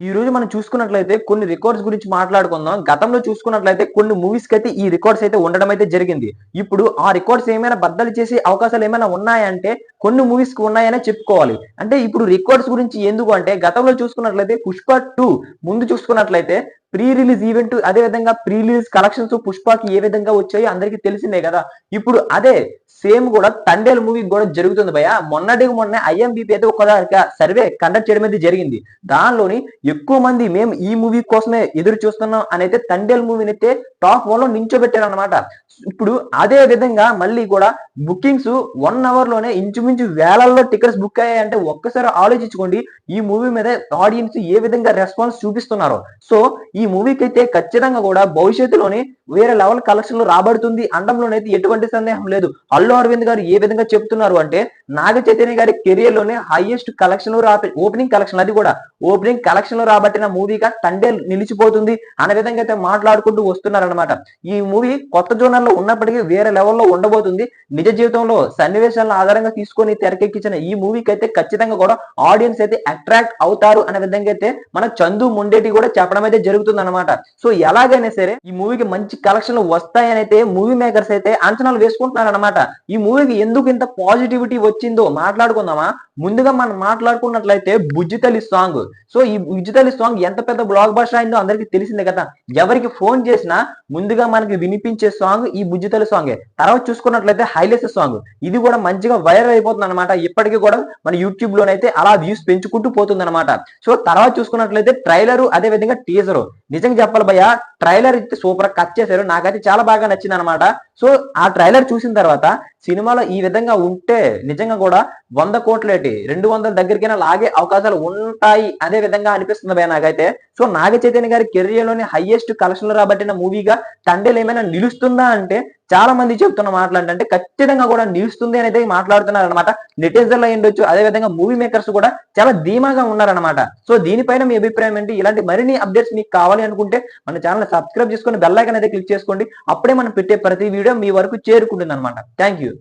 ఈ రోజు మనం చూసుకున్నట్లయితే కొన్ని రికార్డ్స్ గురించి మాట్లాడుకుందాం. గతంలో చూసుకున్నట్లయితే కొన్ని మూవీస్‌కి అయితే ఈ రికార్డ్స్ అయితే ఉండడం అయితే జరిగింది. ఇప్పుడు ఆ రికార్డ్స్ ఏమైనా బద్దలు చేసే అవకాశాలు ఏమైనా ఉన్నాయంటే కొన్ని మూవీస్‌కి ఉన్నాయనే చెప్పుకోవాలి. అంటే ఇప్పుడు రికార్డ్స్ గురించి ఎందుకు అంటే గతంలో చూసుకున్నట్లయితే 'పుష్ప 2' ముందు చూసుకున్నట్లయితే ప్రీ రిలీజ్ ఈవెంట్ అదే విధంగా ప్రీ రిలీజ్ కలెక్షన్స్ 'పుష్పకి' ఏ విధంగా వచ్చాయో అందరికీ తెలిసిందే కదా! ఇప్పుడు అదే సేమ్ కూడా 'తండేల్' మూవీకి కూడా జరుగుతుంది భయ్యా. మొన్నటికి మొన్నే ఐఎండీబీ అయితే ఒక సర్వే కండక్ట్ చేయడం అయితే జరిగింది. దానిలోని ఎక్కువ మంది మేము ఈ మూవీ కోసమే ఎదురు చూస్తున్నాం అని అయితే 'తండేల్' మూవీని అయితే టాప్ 1 లో నించోబెట్టారన్నమాట. ఇప్పుడు అదే విధంగా మళ్ళీ కూడా బుకింగ్స్ 1 అవర్ లోనే ఇంచుమించు వేలల్లో టికెట్స్ బుక్ అయ్యాయంటే ఒక్కసారి ఆలోచించుకోండి. ఈ మూవీ మీద ఆడియన్స్ ఏ విధంగా రెస్పాన్స్ చూపిస్తున్నారో. సో ఈ మూవీకి అయితే ఖచ్చితంగా కూడా భవిష్యత్తులోని వేరే లెవెల్ కలెక్షన్లు రాబడుతుంది అనడంలోనైతే ఎటువంటి సందేహం లేదు. అల్లు అరవింద్ గారు ఏ విధంగా చెప్తున్నారు అంటే నాగ చైతన్య గారి కెరియర్ లోనే హైయెస్ట్ కలెక్షన్ ఓపెనింగ్ కలెక్షన్ అది కూడా ఓపెనింగ్ కలెక్షన్ లో రాబట్టిన మూవీగా తండేల్ నిలిచిపోతుంది అనే విధంగా అయితే మాట్లాడుకుంటూ వస్తున్నారనమాట. ఈ మూవీ కొత్త జోనర్ లో ఉన్నప్పటికీ వేరే లెవెల్లో ఉండబోతుంది. నిజ జీవితంలో సన్నివేశాలను ఆధారంగా తీసుకొని తెరకెక్కించిన ఈ మూవీకి అయితే ఖచ్చితంగా కూడా ఆడియన్స్ అయితే అట్రాక్ట్ అవుతారు అనే విధంగా అయితే మన చందు మొండేటి కూడా చెప్పడం అయితే జరుగుతుంది అనమాట. సో ఎలాగైనా సరే ఈ మూవీకి మంచి కలెక్షన్లు వస్తాయని అయితే మూవీ మేకర్స్ అయితే అంచనాలు వేసుకుంటున్నారు అనమాట. ఈ మూవీకి ఎందుకు ఇంత పాజిటివిటీ వచ్చిందో మాట్లాడుకుందామా. ముందుగా మనం మాట్లాడుకున్నట్లయితే బుజ్జితల్లి సాంగ్. సో ఈ బుజ్జితల్లి సాంగ్ ఎంత పెద్ద బ్లాక్ బస్టర్ అయిందో అందరికీ తెలిసిందే కదా. ఎవరికి ఫోన్ చేసినా ముందుగా మనకి వినిపించే సాంగ్ ఈ బుజ్జితల్లి సాంగే. తర్వాత చూసుకున్నట్లయితే హైలెస్ సాంగ్. ఇది కూడా మంచిగా వైరల్ అయిపోతుంది అనమాట. ఇప్పటికీ కూడా మన యూట్యూబ్ లోనైతే అలా వ్యూస్ పెంచుకుంటూ పోతుంది అనమాట. సో తర్వాత చూసుకున్నట్లయితే ట్రైలర్ అదే విధంగా టీజర్. నిజంగా చెప్పాలి భయ్య, ట్రైలర్ అయితే సూపర్ కట్ చేశారు. నాకైతే చాలా బాగా నచ్చింది అనమాట. సో ఆ ట్రైలర్ చూసిన తర్వాత సినిమాలో ఈ విధంగా ఉంటే నిజంగా కూడా 100 కోట్లేటి 200 దగ్గరికైనా లాగే అవకాశాలు ఉంటాయి అదే విధంగా అనిపిస్తుంది భయ్య నాకైతే. సో నాగ చైతన్య గారి కెరియర్ లోని హైయెస్ట్ కలెక్షన్లు రాబట్టిన మూవీగా తండేల్ ఏమైనా నిలుస్తుందా అంటే చాలా మంది చెప్తున్న మాటలు అంటే ఖచ్చితంగా కూడా నిలుస్తుంది అని అయితే మాట్లాడుతున్నారు అనమాట. నెటిజన్లు అయి ఉండొచ్చు, అదే విధంగా మూవీ మేకర్స్ కూడా చాలా ధీమాగా ఉన్నారనమాట. సో దీనిపైన మీ అభిప్రాయం ఏంటి? ఇలాంటి మరిన్ని అప్డేట్స్ మీకు కావాలి అనుకుంటే మన ఛానల్ సబ్స్క్రైబ్ చేసుకొని బెల్ ఐకాన్ అయితే క్లిక్ చేసుకోండి. అప్పుడే మనం పెట్టే ప్రతి వీడియో మీ వరకు చేరుకుంటుంది అనమాట. Thank you.